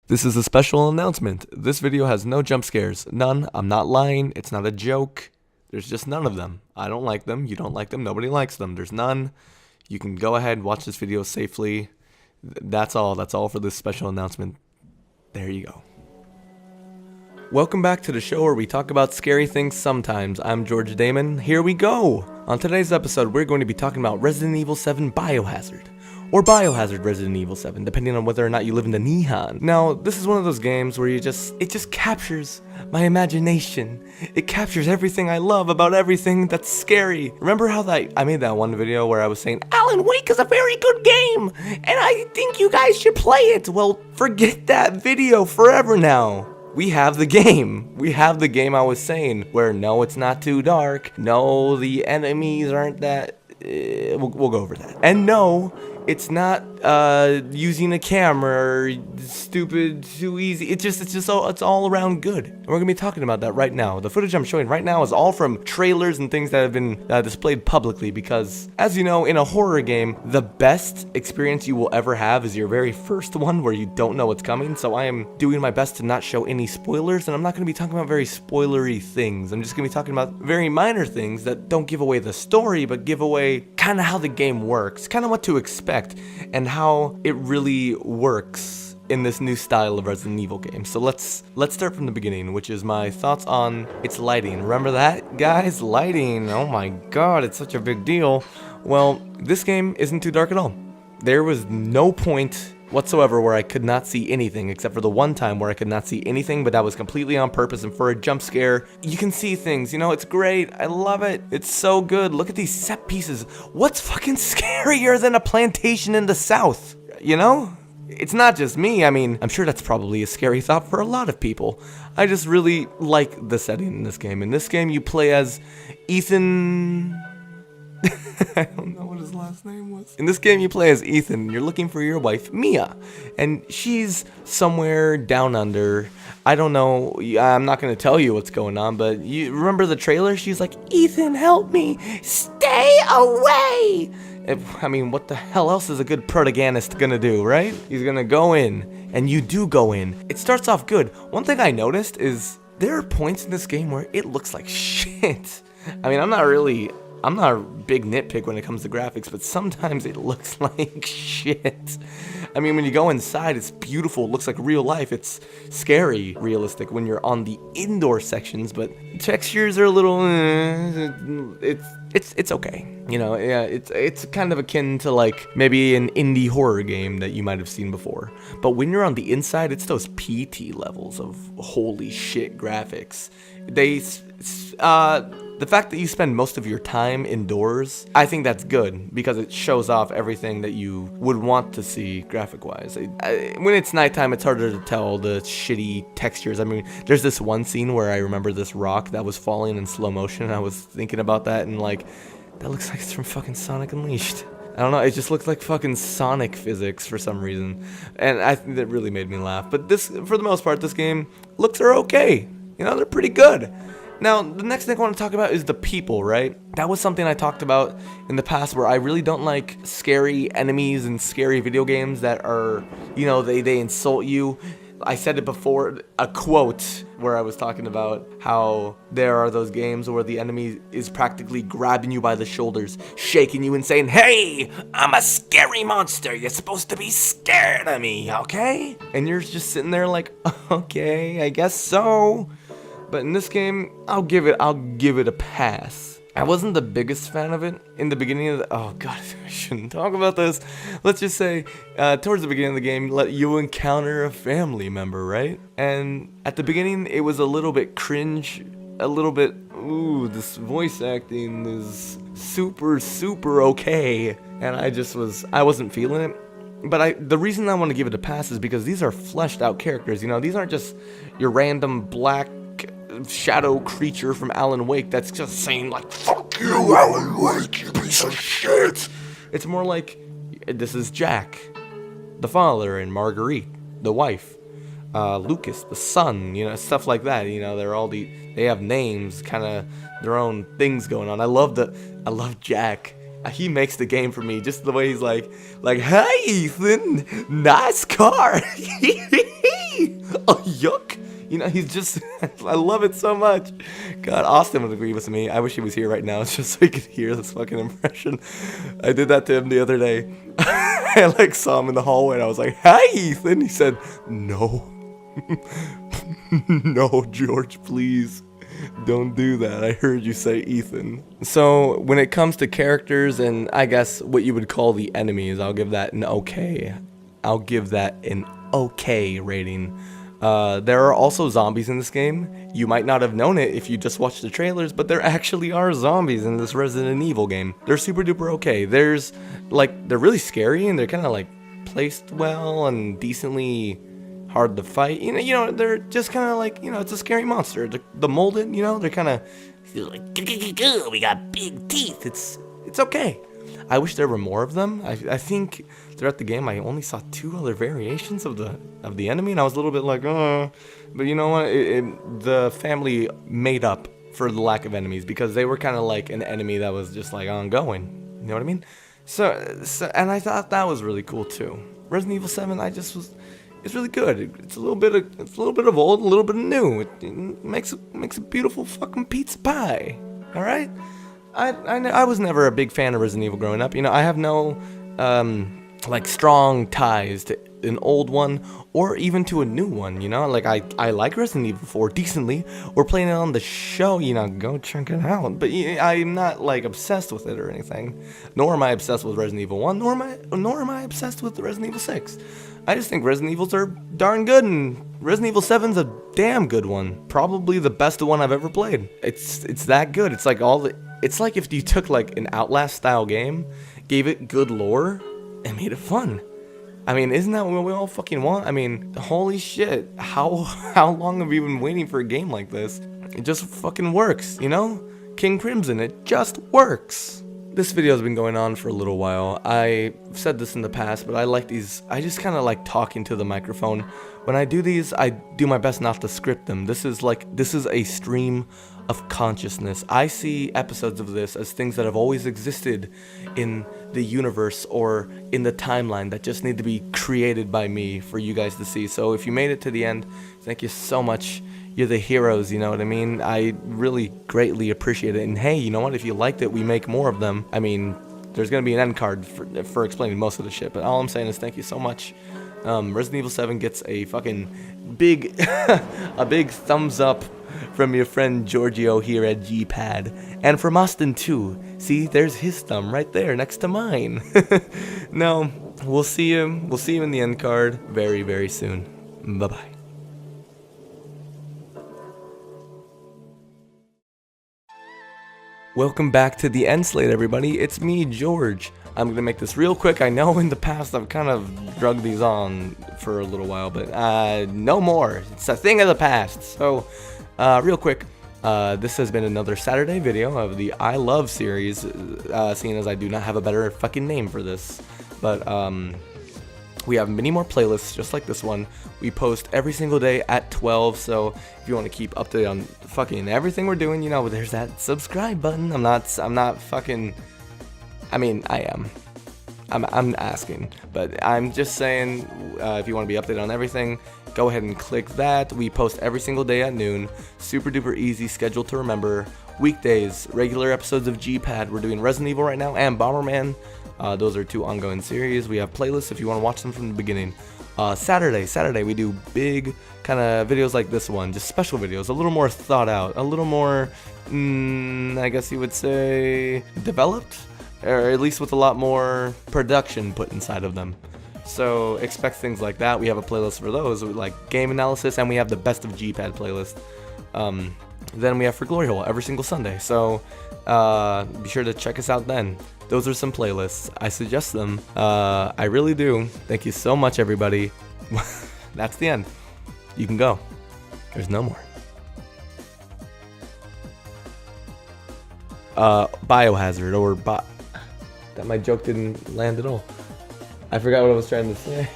This is a special announcement. This video has no jump scares. None. I'm not lying. It's not a joke. There's just none of them. I don't like them. You don't like them. Nobody likes them. There's none. You can go ahead and watch this video safely. That's all. That's all for this special announcement. There you go. Welcome back to the show where we talk about scary things sometimes. I'm George Damon. Here we go. On today's episode, we're going to be talking about Resident Evil 7 Biohazard. Or Biohazard Resident Evil 7, depending on whether or not you live in the Nihon. Now, this is one of those games where it just captures my imagination. It captures everything I love about everything that's scary. Remember how I made that one video where I was saying, Alan Wake is a very good game, and I think you guys should play it. Well, forget that video forever now. We have the game. We have the game I was saying, where no, it's not too dark. No, the enemies aren't that... we'll go over that. And no, it's not using a camera or stupid, too easy. It's all around good. And we're gonna be talking about that right now. The footage I'm showing right now is all from trailers and things that have been displayed publicly because, as you know, in a horror game, the best experience you will ever have is your very first one where you don't know what's coming. So I am doing my best to not show any spoilers, and I'm not gonna be talking about very spoilery things. I'm just gonna be talking about very minor things that don't give away the story, but give away kind of how the game works, kind of what to expect, and how it really works in this new style of Resident Evil game. So let's start from the beginning, which is my thoughts on its lighting. Remember that, guys? Lighting, oh my god, it's such a big deal. Well, this game isn't too dark at all. There was no point whatsoever where I could not see anything, except for the one time where I could not see anything, but that was completely on purpose, and for a jump scare, you can see things, you know, it's great, I love it, it's so good. Look at these set pieces. What's fucking scarier than a plantation in the South, you know? It's not just me. I mean, I'm sure that's probably a scary thought for a lot of people. I just really like the setting in this game. In this game, you play as Ethan... I don't know what his last name was. In this game, you play as Ethan, and you're looking for your wife, Mia. And she's somewhere down under. I don't know. I'm not going to tell you what's going on, but you remember the trailer? She's like, Ethan, help me. Stay away. I mean, what the hell else is a good protagonist going to do, right? He's going to go in, and you do go in. It starts off good. One thing I noticed is there are points in this game where it looks like shit. I mean, I'm not a big nitpick when it comes to graphics, but sometimes it looks like shit. I mean, when you go inside, it's beautiful. It looks like real life. It's scary, realistic when you're on the indoor sections, but textures are a little... It's okay. You know, yeah, it's kind of akin to like maybe an indie horror game that you might have seen before. But when you're on the inside, it's those PT levels of holy shit graphics. The fact that you spend most of your time indoors, I think that's good because it shows off everything that you would want to see graphic-wise. When it's nighttime, it's harder to tell the shitty textures. I mean, there's this one scene where I remember this rock that was falling in slow motion, and I was thinking about that, and like, that looks like it's from fucking Sonic Unleashed. I don't know, it just looks like fucking Sonic physics for some reason, and I think that really made me laugh. But this, for the most part, this game looks are okay. You know, they're pretty good. Now, the next thing I want to talk about is the people, right? That was something I talked about in the past where I really don't like scary enemies and scary video games that are, you know, they insult you. I said it before, a quote where I was talking about how there are those games where the enemy is practically grabbing you by the shoulders, shaking you and saying, hey, I'm a scary monster. You're supposed to be scared of me, okay? And you're just sitting there like, okay, I guess so. But in this game, I'll give it a pass. I wasn't the biggest fan of it in the beginning of the... Oh god, I shouldn't talk about this. Let's just say, towards the beginning of the game, you encounter a family member, right? And at the beginning, it was a little bit cringe, a little bit, ooh, this voice acting is super, super okay. And I wasn't feeling it. But the reason I want to give it a pass is because these are fleshed out characters, you know? These aren't just your random black shadow creature from Alan Wake that's just saying like, fuck you, Alan Wake, you piece of shit. It's more like, this is Jack, the father, and Marguerite, the wife, Lucas, the son, you know, stuff like that. You know, they have names, kind of their own things going on. I love Jack. He makes the game for me, just the way he's like, hey Ethan, nice car. Oh, yuck. You know, he's just, I love it so much. God, Austin would agree with me. I wish he was here right now just so he could hear this fucking impression. I did that to him the other day. I like saw him in the hallway and I was like, hi, Ethan. He said, no. No, George, please. Don't do that. I heard you say Ethan. So when it comes to characters and I guess what you would call the enemies, I'll give that an okay. I'll give that an okay rating. There are also zombies in this game. You might not have known it if you just watched the trailers, but there actually are zombies in this Resident Evil game. They're super duper okay. They're really scary and they're kind of like placed well and decently hard to fight. You know, they're just kind of like, it's a scary monster. The molded, they're kind of like, we got big teeth. It's okay. I wish there were more of them. I think throughout the game I only saw 2 other variations of the enemy, and I was a little bit like, but you know what? The family made up for the lack of enemies because they were kind of like an enemy that was just like ongoing. You know what I mean? So and I thought that was really cool too. Resident Evil 7, it's really good. It's a little bit of old, a little bit of new. It makes a beautiful fucking pizza pie. All right. I was never a big fan of Resident Evil growing up. I have no strong ties to an old one or even to a new one. Like I like Resident Evil 4 decently. We're playing it on the show. Go check it out. But I'm not like obsessed with it or anything. Nor am I obsessed with Resident Evil 1. Nor am I obsessed with Resident Evil 6. I just think Resident Evils are darn good, and Resident Evil 7's a damn good one. Probably the best one I've ever played. It's that good. It's like if you took like an Outlast style game, gave it good lore, and made it fun. I mean, isn't that what we all fucking want? I mean, holy shit. How long have we been waiting for a game like this? It just fucking works, King Crimson, it just works. This video has been going on for a little while. I've said this in the past, but I just kind of like talking to the microphone. When I do these, I do my best not to script them. This is a stream of consciousness. I see episodes of this as things that have always existed in the universe or in the timeline that just need to be created by me for you guys to see. So if you made it to the end, thank you so much. You're the heroes, you know what I mean? I really greatly appreciate it. And hey, you know what? If you liked it, we make more of them. I mean, there's going to be an end card for explaining most of the shit. But all I'm saying is thank you so much. Resident Evil 7 gets a fucking big, a big thumbs up from your friend Giorgio here at GPad. And from Austin too. See, there's his thumb right there next to mine. No, we'll see him. We'll see him in the end card very, very soon. Bye-bye. Welcome back to the end slate, everybody. It's me, George. I'm gonna make this real quick. I know in the past I've kind of drugged these on for a little while, but no more. It's a thing of the past. So, real quick, this has been another Saturday video of the I Love series, seeing as I do not have a better fucking name for this. But, we have many more playlists just like this one. We post every single day at 12, so if you want to keep updated on fucking everything we're doing, there's that subscribe button. I'm not fucking, I mean, I am. I'm asking, but I'm just saying, if you want to be updated on everything, go ahead and click that. We post every single day at noon. Super duper easy schedule to remember. Weekdays, regular episodes of GPad. We're doing Resident Evil right now and Bomberman. Those are 2 ongoing series. We have playlists if you want to watch them from the beginning. Saturday we do big kind of videos like this one, just special videos, a little more thought out, a little more, I guess you would say, developed, or at least with a lot more production put inside of them. So expect things like that. We have a playlist for those, like game analysis, and we have the best of GPad playlist. Then we have For Glory Hole every single Sunday. So be sure to check us out then. Those are some playlists. I suggest them. I really do. Thank you so much, everybody. That's the end. You can go. There's no more. Biohazard or that my joke didn't land at all. I forgot what I was trying to say.